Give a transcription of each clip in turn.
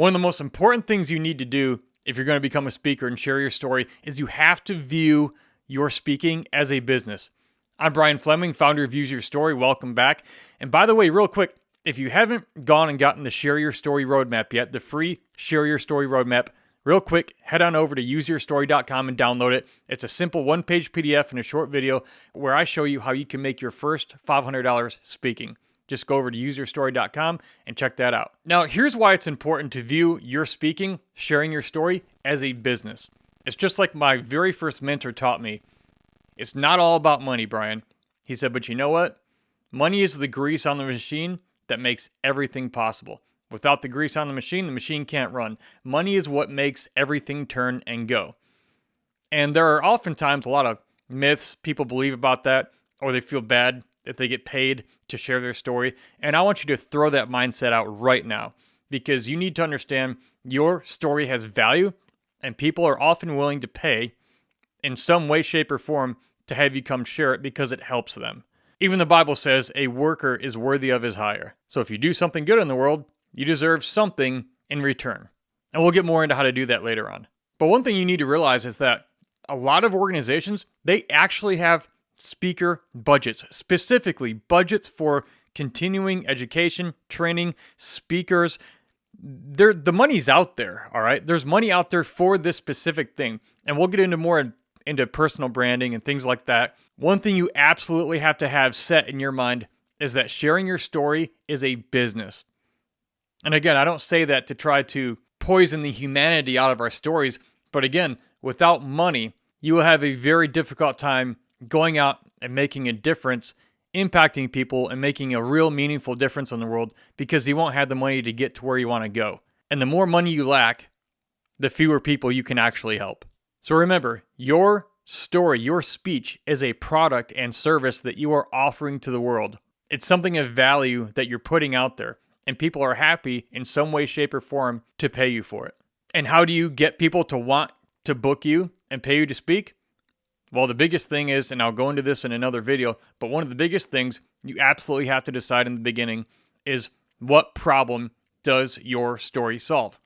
One of the most important things you need to do if you're going to become a speaker and share your story is you have to view your speaking as a business. I'm Brian Fleming, founder of Use Your Story. Welcome back. And by the way, real quick, if you haven't gone and gotten the Share Your Story Roadmap yet, the free Share Your Story Roadmap, real quick, head on over to UseYourStory.com and download it. It's a simple one-page PDF and a short video where I show you how you can make your first $500 speaking. Just go over to UseYourStory.com and check that out. Now, here's why it's important to view your speaking, sharing your story, as a business. It's just like my very first mentor taught me. It's not all about money, Brian. He said, but you know what? Money is the grease on the machine that makes everything possible. Without the grease on the machine can't run. Money is what makes everything turn and go. And there are oftentimes a lot of myths people believe about that, or they feel bad if they get paid to share their story. And I want you to throw that mindset out right now, because you need to understand your story has value and people are often willing to pay in some way, shape, or form to have you come share it because it helps them. Even the Bible says a worker is worthy of his hire. So if you do something good in the world, you deserve something in return. And we'll get more into how to do that later on. But one thing you need to realize is that a lot of organizations, they actually have speaker budgets, specifically budgets for continuing education, training, speakers. The money's out there, all right? There's money out there for this specific thing. And we'll get into more into personal branding and things like that. One thing you absolutely have to have set in your mind is that sharing your story is a business. And again, I don't say that to try to poison the humanity out of our stories, but again, without money, you will have a very difficult time going out and making a difference, impacting people, and making a real meaningful difference in the world because you won't have the money to get to where you want to go. And the more money you lack, the fewer people you can actually help. So remember, your story, your speech is a product and service that you are offering to the world. It's something of value that you're putting out there, and people are happy in some way, shape, or form to pay you for it. And how do you get people to want to book you and pay you to speak? Well, the biggest thing is, and I'll go into this in another video, but one of the biggest things you absolutely have to decide in the beginning is what problem does your story solve?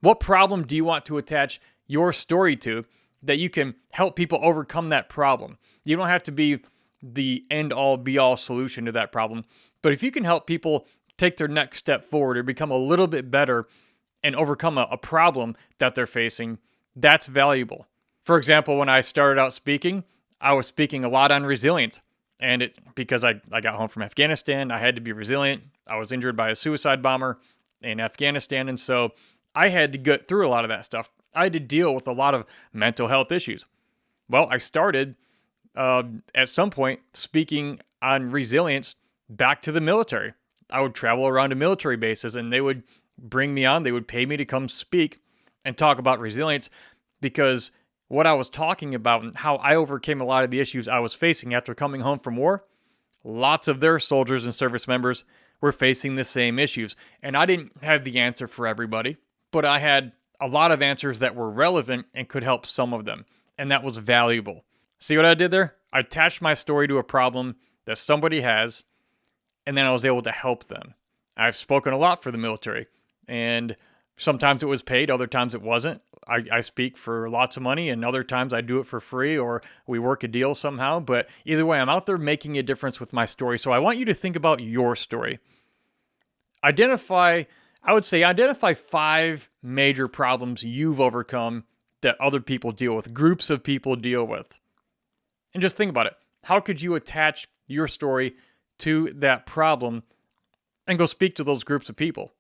What problem do you want to attach your story to that you can help people overcome that problem? You don't have to be the end-all, be-all solution to that problem, but if you can help people take their next step forward or become a little bit better and overcome a problem that they're facing, that's valuable. For example, when I started out speaking, I was speaking a lot on resilience. And because I got home from Afghanistan, I had to be resilient. I was injured by a suicide bomber in Afghanistan. And so I had to get through a lot of that stuff. I had to deal with a lot of mental health issues. Well, I started at some point speaking on resilience back to the military. I would travel around to military bases and they would bring me on. They would pay me to come speak and talk about resilience because what I was talking about and how I overcame a lot of the issues I was facing after coming home from war, lots of their soldiers and service members were facing the same issues. And I didn't have the answer for everybody, but I had a lot of answers that were relevant and could help some of them. And that was valuable. See what I did there? I attached my story to a problem that somebody has, and then I was able to help them. I've spoken a lot for the military, and sometimes it was paid, other times it wasn't. I speak for lots of money, and other times I do it for free, or we work a deal somehow. But either way, I'm out there making a difference with my story. So I want you to think about your story. Identify 5 major problems you've overcome that other people deal with, groups of people deal with. And just think about it. How could you attach your story to that problem and go speak to those groups of people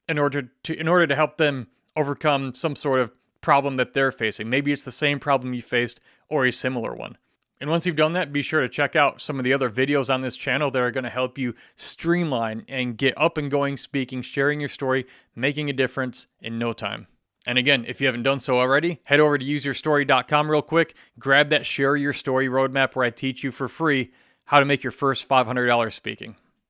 in order to help them overcome some sort of problem that they're facing? Maybe it's the same problem you faced or a similar one. And once you've done that, be sure to check out some of the other videos on this channel that are going to help you streamline and get up and going speaking, sharing your story, making a difference in no time. And again, if you haven't done so already, head over to useyourstory.com real quick, grab that Share Your Story roadmap where I teach you for free how to make your first $500 speaking.